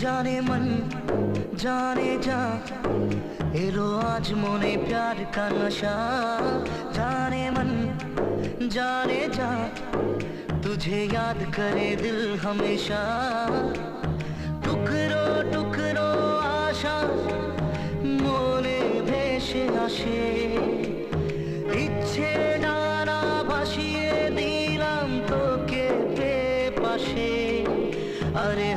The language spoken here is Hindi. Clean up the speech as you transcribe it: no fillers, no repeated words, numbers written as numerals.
जाने मन जाने जा एलो आज मोने प्यार का नशा। जाने मन जाने जा तुझे याद करे दिल हमेशा। टुकरो टुकरो आशा मोने भेसे আসে ইচ্ছে ডানা ভাসিয়ে দিলাম তোকে পাশে। अरे